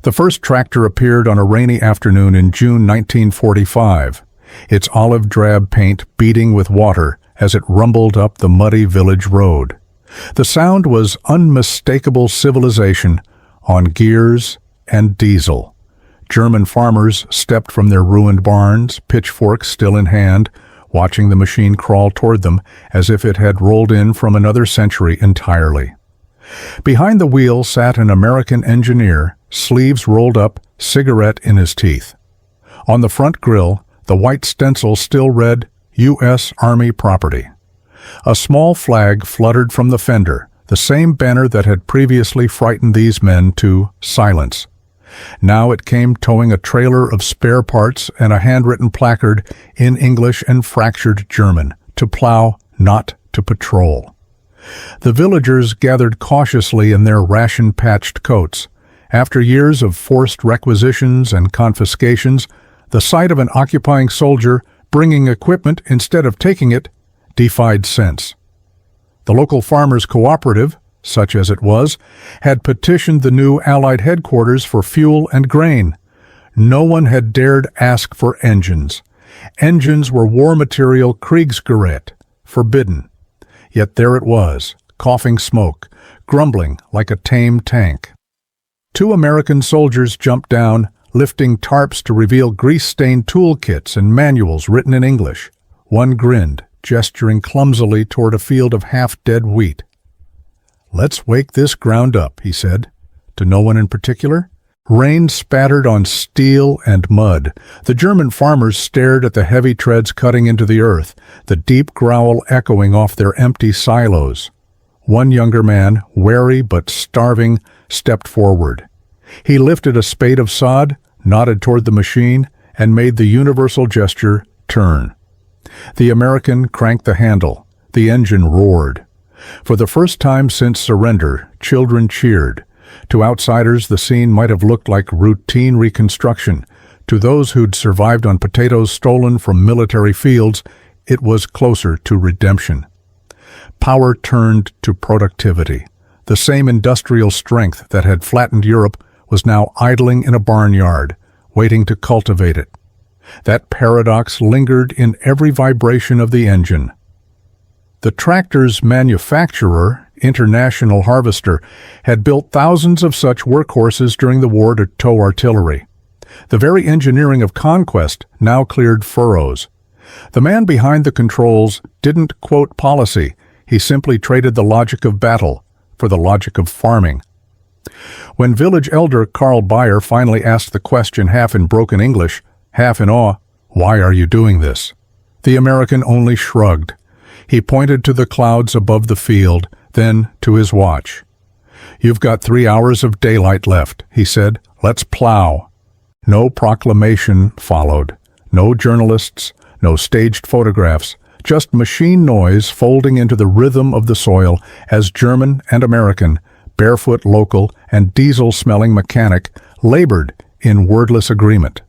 The first tractor appeared on a rainy afternoon in June 1945, its olive drab paint beating with water as it rumbled up the muddy village road. The sound was unmistakable civilization on gears and diesel. German farmers stepped from their ruined barns, pitchforks still in hand, watching the machine crawl toward them as if it had rolled in from another century entirely. Behind the wheel sat an American engineer, sleeves rolled up, cigarette in his teeth. On the front grille, the white stencil still read, U.S. Army property. A small flag fluttered from the fender, the same banner that had previously frightened these men to silence. Now it came towing a trailer of spare parts and a handwritten placard in English and fractured German, to plow, not to patrol. The villagers gathered cautiously in their ration-patched coats. After years of forced requisitions and confiscations, the sight of an occupying soldier bringing equipment instead of taking it defied sense. The local farmers' cooperative, such as it was, had petitioned the new Allied headquarters for fuel and grain. No one had dared ask for engines. Engines were war material Kriegsgerät, forbidden. Yet there it was, coughing smoke, grumbling like a tame tank. Two American soldiers jumped down, lifting tarps to reveal grease-stained toolkits and manuals written in English. One grinned, gesturing clumsily toward a field of half-dead wheat. "Let's wake this ground up," he said, to no one in particular. Rain spattered on steel and mud. The German farmers stared at the heavy treads cutting into the earth, the deep growl echoing off their empty silos. One younger man, wary but starving, stepped forward. He lifted a spade of sod, nodded toward the machine, and made the universal gesture, turn. The American cranked the handle. The engine roared. For the first time since surrender, children cheered. To outsiders, the scene might have looked like routine reconstruction. To those who'd survived on potatoes stolen from military fields, it was closer to redemption. Power turned to productivity. The same industrial strength that had flattened Europe was now idling in a barnyard, waiting to cultivate it. That paradox lingered in every vibration of the engine. The tractor's manufacturer, International Harvester, had built thousands of such workhorses during the war to tow artillery. The very engineering of conquest now cleared furrows. The man behind the controls didn't quote policy. He simply traded the logic of battle for the logic of farming. When village elder Karl Bayer finally asked the question half in broken English, half in awe, "Why are you doing this?" the American only shrugged. He pointed to the clouds above the field, then to his watch. "You've got 3 hours of daylight left," he said. "Let's plow." No proclamation followed. No journalists, no staged photographs, just machine noise folding into the rhythm of the soil as German and American, barefoot local and diesel-smelling mechanic, labored in wordless agreement.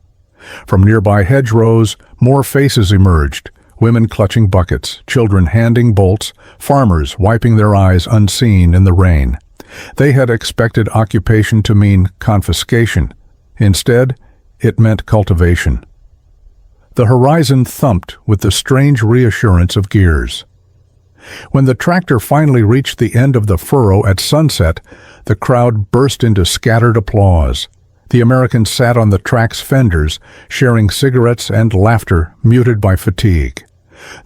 From nearby hedgerows, more faces emerged, women clutching buckets, children handing bolts, farmers wiping their eyes unseen in the rain. They had expected occupation to mean confiscation. Instead, it meant cultivation. The horizon thumped with the strange reassurance of gears. When the tractor finally reached the end of the furrow at sunset, the crowd burst into scattered applause. The Americans sat on the track's fenders, sharing cigarettes and laughter muted by fatigue.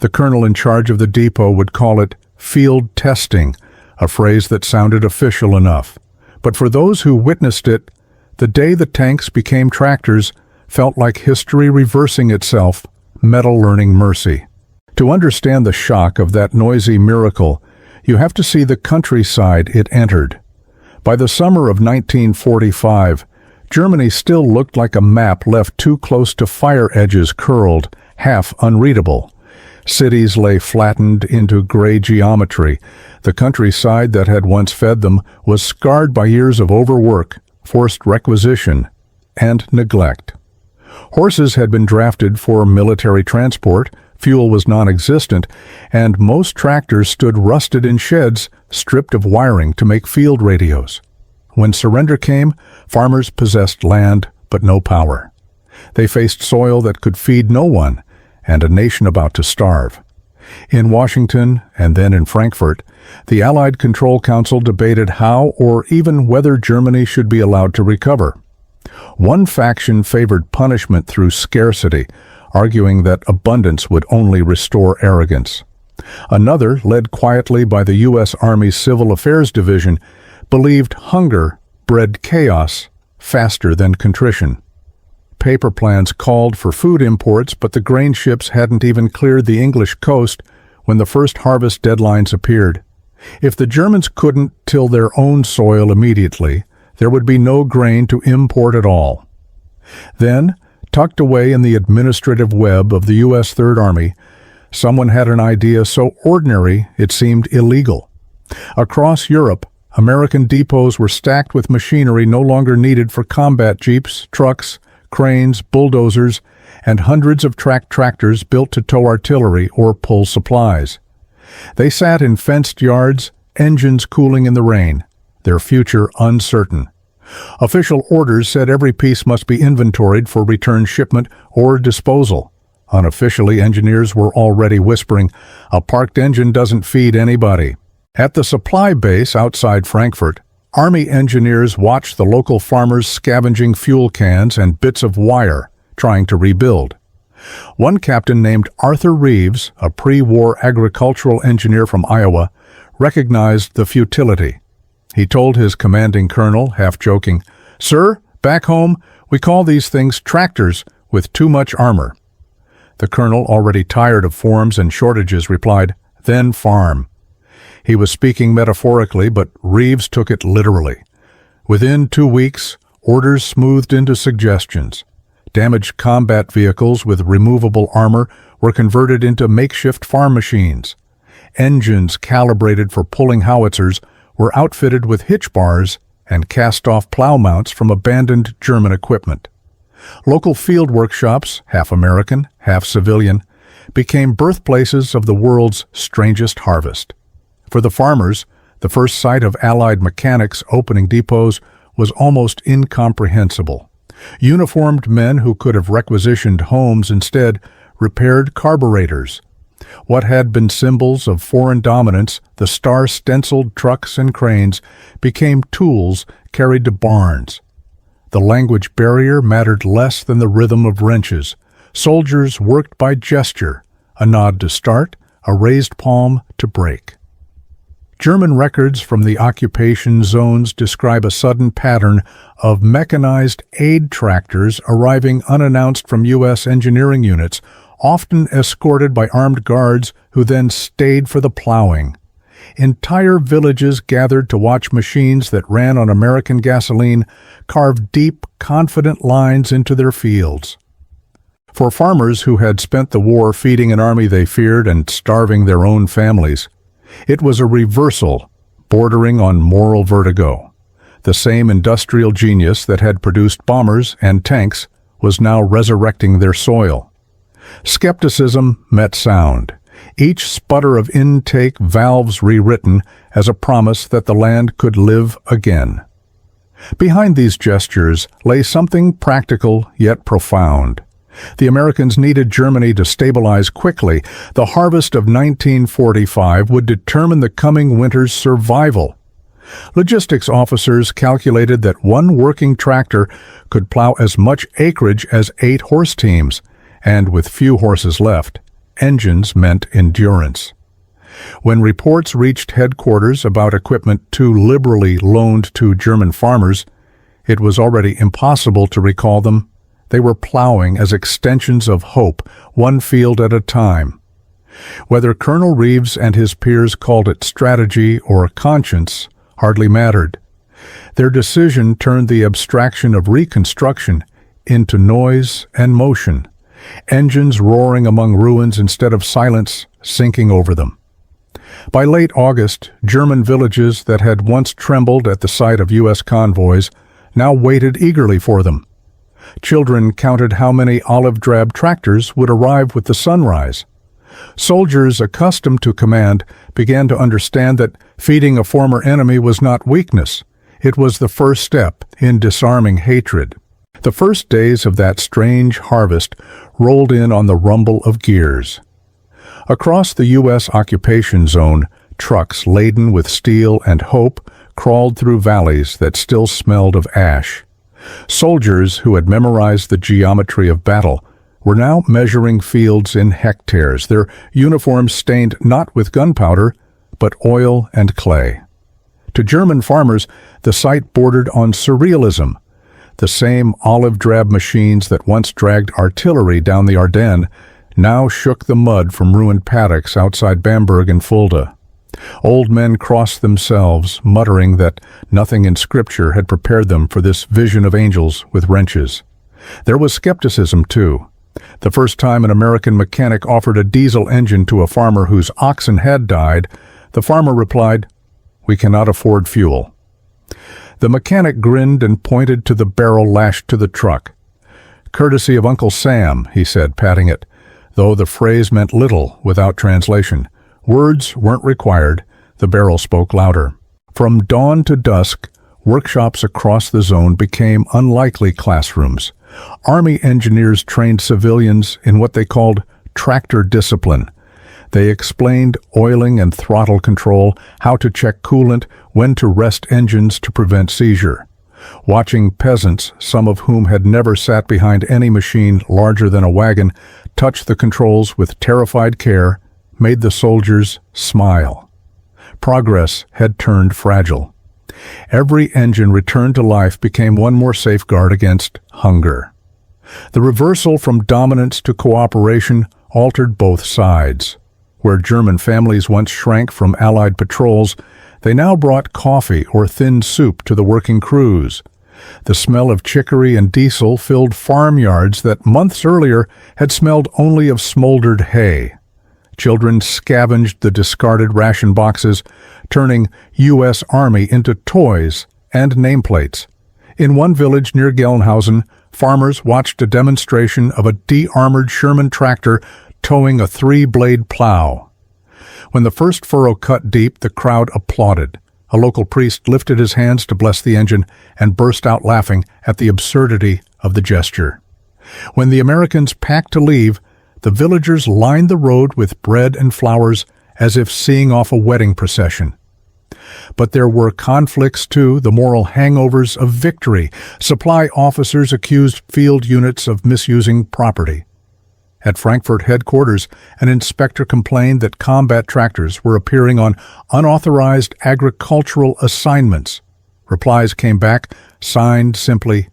The colonel in charge of the depot would call it field testing, a phrase that sounded official enough. But for those who witnessed it, the day the tanks became tractors felt like history reversing itself, metal learning mercy. To understand the shock of that noisy miracle, you have to see the countryside it entered. By the summer of 1945, Germany still looked like a map left too close to fire edges curled, half unreadable. Cities lay flattened into gray geometry. The countryside that had once fed them was scarred by years of overwork, forced requisition, and neglect. Horses had been drafted for military transport, fuel was non-existent, and most tractors stood rusted in sheds, stripped of wiring to make field radios. When surrender came, farmers possessed land but no power. They faced soil that could feed no one and a nation about to starve. In Washington and then in Frankfurt, the Allied Control Council debated how or even whether Germany should be allowed to recover. One faction favored punishment through scarcity, arguing that abundance would only restore arrogance. Another, led quietly by the U.S. Army Civil Affairs Division, believed hunger bred chaos faster than contrition. Paper plans called for food imports, but the grain ships hadn't even cleared the English coast when the first harvest deadlines appeared. If the Germans couldn't till their own soil immediately, there would be no grain to import at all. Then, tucked away in the administrative web of the U.S. Third Army, someone had an idea so ordinary it seemed illegal. Across Europe, American depots were stacked with machinery no longer needed for combat jeeps, trucks, cranes, bulldozers, and hundreds of tracked tractors built to tow artillery or pull supplies. They sat in fenced yards, engines cooling in the rain, their future uncertain. Official orders said every piece must be inventoried for return shipment or disposal. Unofficially, engineers were already whispering, "A parked engine doesn't feed anybody." At the supply base outside Frankfurt, Army engineers watched the local farmers scavenging fuel cans and bits of wire, trying to rebuild. One captain named Arthur Reeves, a pre-war agricultural engineer from Iowa, recognized the futility. He told his commanding colonel, half-joking, "Sir, back home, we call these things tractors with too much armor." The colonel, already tired of forms and shortages, replied, "Then farm." He was speaking metaphorically, but Reeves took it literally. Within 2 weeks, orders smoothed into suggestions. Damaged combat vehicles with removable armor were converted into makeshift farm machines. Engines calibrated for pulling howitzers were outfitted with hitch bars and cast-off plow mounts from abandoned German equipment. Local field workshops, half American, half civilian, became birthplaces of the world's strangest harvest. For the farmers, the first sight of Allied mechanics opening depots was almost incomprehensible. Uniformed men who could have requisitioned homes instead repaired carburetors. What had been symbols of foreign dominance, the star-stenciled trucks and cranes, became tools carried to barns. The language barrier mattered less than the rhythm of wrenches. Soldiers worked by gesture, a nod to start, a raised palm to break. German records from the occupation zones describe a sudden pattern of mechanized aid tractors arriving unannounced from U.S. engineering units, often escorted by armed guards who then stayed for the plowing. Entire villages gathered to watch machines that ran on American gasoline carve deep, confident lines into their fields. For farmers who had spent the war feeding an army they feared and starving their own families, it was a reversal bordering on moral vertigo. The same industrial genius that had produced bombers and tanks was now resurrecting their soil. Skepticism met sound, each sputter of intake valves rewritten as a promise that the land could live again. Behind these gestures lay something practical yet profound. The Americans needed Germany to stabilize quickly. The harvest of 1945 would determine the coming winter's survival. Logistics officers calculated that one working tractor could plow as much acreage as 8 horse teams, and with few horses left, engines meant endurance. When reports reached headquarters about equipment too liberally loaned to German farmers, it was already impossible to recall them. They were plowing as extensions of hope, one field at a time. Whether Colonel Reeves and his peers called it strategy or conscience hardly mattered. Their decision turned the abstraction of reconstruction into noise and motion, engines roaring among ruins instead of silence sinking over them. By late August, German villages that had once trembled at the sight of U.S. convoys now waited eagerly for them. Children counted how many olive drab tractors would arrive with the sunrise. Soldiers accustomed to command began to understand that feeding a former enemy was not weakness. It was the first step in disarming hatred. The first days of that strange harvest rolled in on the rumble of gears. Across the U.S. occupation zone, trucks laden with steel and hope crawled through valleys that still smelled of ash. Soldiers who had memorized the geometry of battle were now measuring fields in hectares, their uniforms stained not with gunpowder, but oil and clay. To German farmers, the sight bordered on surrealism. The same olive drab machines that once dragged artillery down the Ardennes now shook the mud from ruined paddocks outside Bamberg and Fulda. Old men crossed themselves, muttering that nothing in Scripture had prepared them for this vision of angels with wrenches. There was skepticism, too. The first time an American mechanic offered a diesel engine to a farmer whose oxen had died, the farmer replied, "We cannot afford fuel." The mechanic grinned and pointed to the barrel lashed to the truck. "Courtesy of Uncle Sam," he said, patting it, though the phrase meant little without translation. Words weren't required. The barrel spoke louder. From dawn to dusk, workshops across the zone became unlikely classrooms. Army engineers trained civilians in what they called tractor discipline. They explained oiling and throttle control, how to check coolant, when to rest engines to prevent seizure. Watching peasants, some of whom had never sat behind any machine larger than a wagon, touch the controls with terrified care, made the soldiers smile. Progress had turned fragile. Every engine returned to life became one more safeguard against hunger. The reversal from dominance to cooperation altered both sides. Where German families once shrank from Allied patrols, they now brought coffee or thin soup to the working crews. The smell of chicory and diesel filled farmyards that months earlier had smelled only of smoldered hay. Children scavenged the discarded ration boxes, turning U.S. Army into toys and nameplates. In one village near Gelnhausen, farmers watched a demonstration of a de-armored Sherman tractor towing a 3-blade plow. When the first furrow cut deep, the crowd applauded. A local priest lifted his hands to bless the engine and burst out laughing at the absurdity of the gesture. When the Americans packed to leave, the villagers lined the road with bread and flowers as if seeing off a wedding procession. But there were conflicts too, the moral hangovers of victory. Supply officers accused field units of misusing property. At Frankfurt headquarters, an inspector complained that combat tractors were appearing on unauthorized agricultural assignments. Replies came back, signed simply,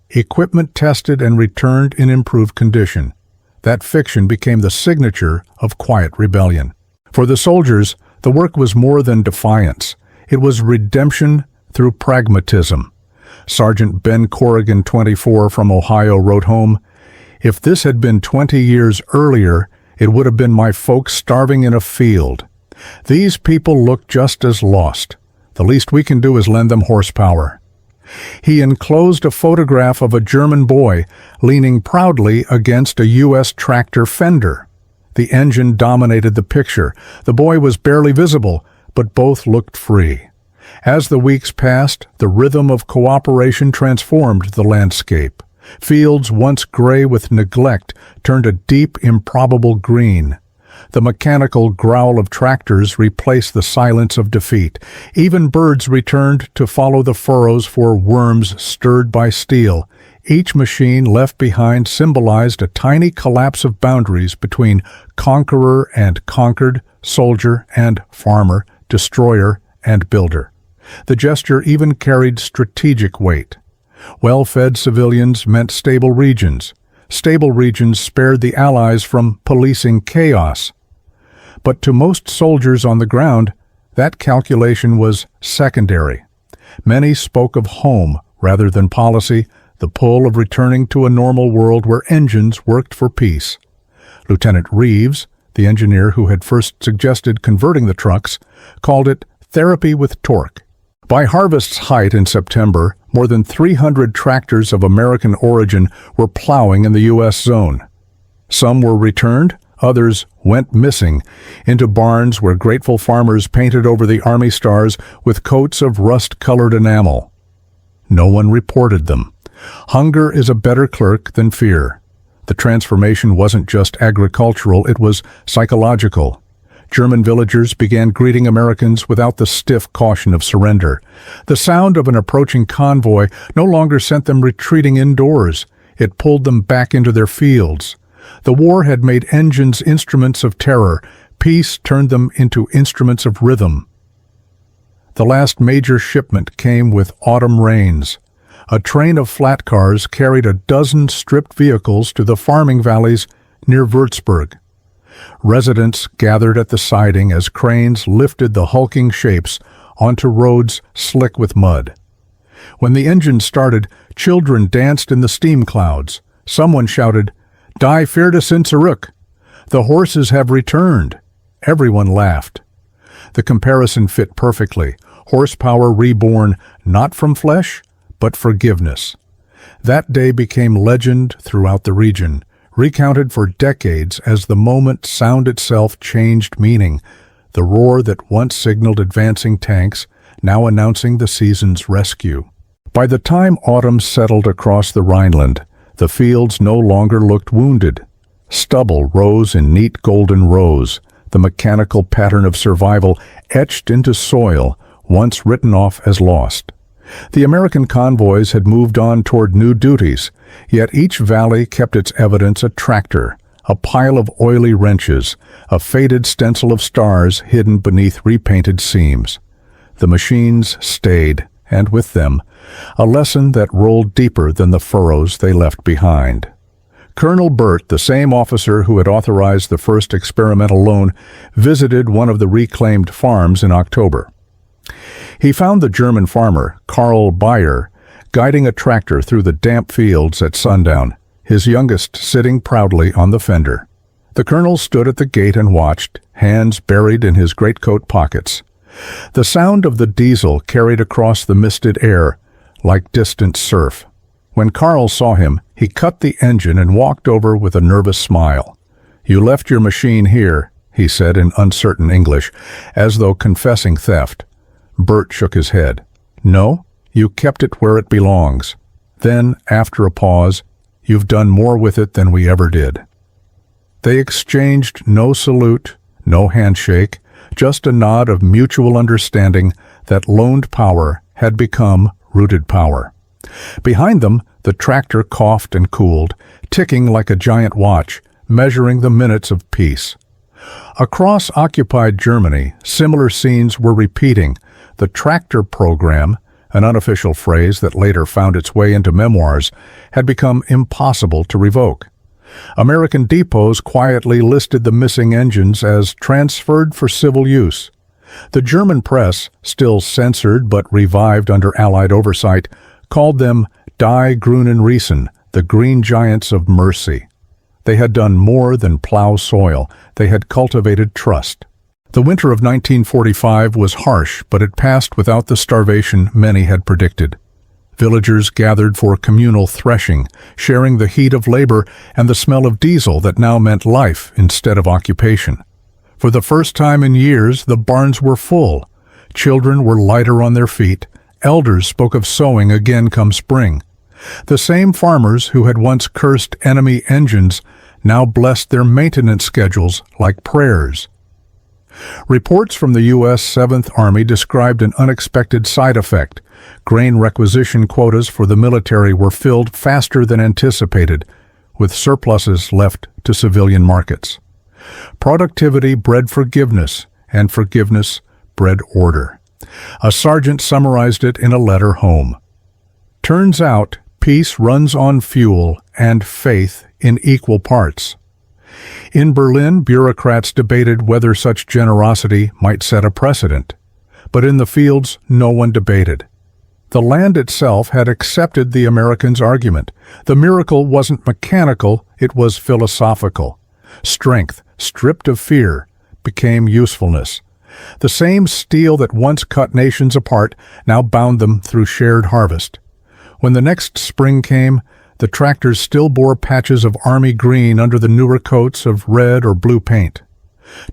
"Equipment tested and returned in improved condition." That fiction became the signature of quiet rebellion. For the soldiers, the work was more than defiance. It was redemption through pragmatism. Sergeant Ben Corrigan, 24, from Ohio, wrote home, "If this had been 20 years earlier, it would have been my folks starving in a field. These people look just as lost. The least we can do is lend them horsepower." He enclosed a photograph of a German boy leaning proudly against a U.S. tractor fender. The engine dominated the picture. The boy was barely visible, but both looked free. As the weeks passed, the rhythm of cooperation transformed the landscape. Fields once gray with neglect turned a deep, improbable green. The mechanical growl of tractors replaced the silence of defeat. Even birds returned to follow the furrows for worms stirred by steel. Each machine left behind symbolized a tiny collapse of boundaries between conqueror and conquered, soldier and farmer, destroyer and builder. The gesture even carried strategic weight. Well-fed civilians meant stable regions. Stable regions spared the Allies from policing chaos. But to most soldiers on the ground, that calculation was secondary. Many spoke of home rather than policy, the pull of returning to a normal world where engines worked for peace. Lieutenant Reeves, the engineer who had first suggested converting the trucks, called it therapy with torque. By harvest's height in September, more than 300 tractors of American origin were plowing in the U.S. zone. Some were returned, others went missing, into barns where grateful farmers painted over the Army stars with coats of rust-colored enamel. No one reported them. Hunger is a better clerk than fear. The transformation wasn't just agricultural, it was psychological. German villagers began greeting Americans without the stiff caution of surrender. The sound of an approaching convoy no longer sent them retreating indoors. It pulled them back into their fields. The war had made engines instruments of terror. Peace turned them into instruments of rhythm. The last major shipment came with autumn rains. A train of flat cars carried a dozen stripped vehicles to the farming valleys near Würzburg. Residents gathered at the siding as cranes lifted the hulking shapes onto roads slick with mud. When the engine started, children danced in the steam clouds. Someone shouted, "Die Pferde sind zurück! The horses have returned!" Everyone laughed. The comparison fit perfectly. Horsepower reborn not from flesh, but forgiveness. That day became legend throughout the region, recounted for decades as the moment sound itself changed meaning, the roar that once signaled advancing tanks, now announcing the season's rescue. By the time autumn settled across the Rhineland, the fields no longer looked wounded. Stubble rose in neat golden rows, the mechanical pattern of survival etched into soil, once written off as lost. The American convoys had moved on toward new duties, yet each valley kept its evidence a tractor, a pile of oily wrenches, a faded stencil of stars hidden beneath repainted seams. The machines stayed, and with them, a lesson that rolled deeper than the furrows they left behind. Colonel Burt, the same officer who had authorized the first experimental loan, visited one of the reclaimed farms in October. He found the German farmer, Karl Bayer, guiding a tractor through the damp fields at sundown, his youngest sitting proudly on the fender. The colonel stood at the gate and watched, hands buried in his greatcoat pockets. The sound of the diesel carried across the misted air like distant surf. When Karl saw him, he cut the engine and walked over with a nervous smile. "You left your machine here," he said in uncertain English, as though confessing theft. Bert shook his head. "No, you kept it where it belongs." Then, after a pause, "You've done more with it than we ever did." They exchanged no salute, no handshake, just a nod of mutual understanding that loaned power had become rooted power. Behind them, the tractor coughed and cooled, ticking like a giant watch, measuring the minutes of peace. Across occupied Germany, similar scenes were repeating. The tractor program, an unofficial phrase that later found its way into memoirs, had become impossible to revoke. American depots quietly listed the missing engines as transferred for civil use. The German press, still censored but revived under Allied oversight, called them Die Grünen Riesen, the green giants of mercy. They had done more than plow soil. They had cultivated trust. The winter of 1945 was harsh, but it passed without the starvation many had predicted. Villagers gathered for communal threshing, sharing the heat of labor and the smell of diesel that now meant life instead of occupation. For the first time in years, the barns were full. Children were lighter on their feet. Elders spoke of sowing again come spring. The same farmers who had once cursed enemy engines now blessed their maintenance schedules like prayers. Reports from the U.S. 7th Army described an unexpected side effect. Grain requisition quotas for the military were filled faster than anticipated, with surpluses left to civilian markets. Productivity bred forgiveness, and forgiveness bred order. A sergeant summarized it in a letter home. "Turns out, peace runs on fuel and faith in equal parts." In Berlin, bureaucrats debated whether such generosity might set a precedent. But in the fields, no one debated. The land itself had accepted the Americans' argument. The miracle wasn't mechanical, it was philosophical. Strength, stripped of fear, became usefulness. The same steel that once cut nations apart now bound them through shared harvest. When the next spring came, the tractors still bore patches of army green under the newer coats of red or blue paint.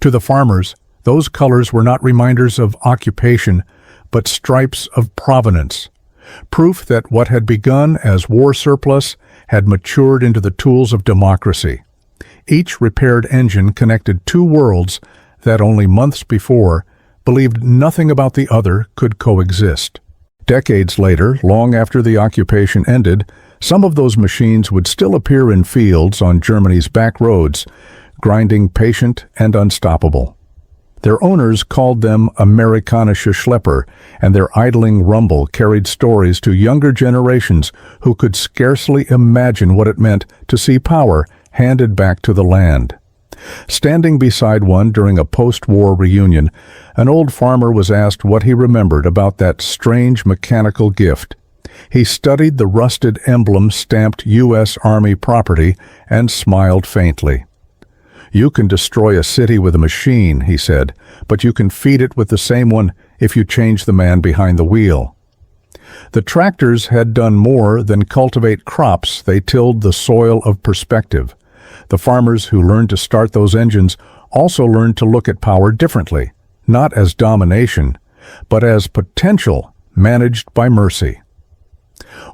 To the farmers, those colors were not reminders of occupation, but stripes of provenance. proof that what had begun as war surplus had matured into the tools of democracy. Each repaired engine connected two worlds that only months before believed nothing about the other could coexist. Decades later, long after the occupation ended, some of those machines would still appear in fields on Germany's back roads, grinding patient and unstoppable. Their owners called them Amerikanische Schlepper, and their idling rumble carried stories to younger generations who could scarcely imagine what it meant to see power handed back to the land. Standing beside one during a post-war reunion, an old farmer was asked what he remembered about that strange mechanical gift. He studied the rusted emblem stamped U.S. Army property and smiled faintly. "You can destroy a city with a machine," he said, "but you can feed it with the same one if you change the man behind the wheel." The tractors had done more than cultivate crops. They tilled the soil of perspective. The farmers who learned to start those engines also learned to look at power differently, not as domination, but as potential managed by mercy.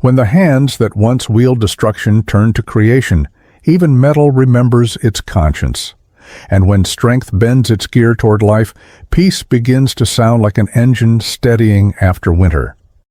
When the hands that once wielded destruction turn to creation, even metal remembers its conscience. And when strength bends its gear toward life, peace begins to sound like an engine steadying after winter.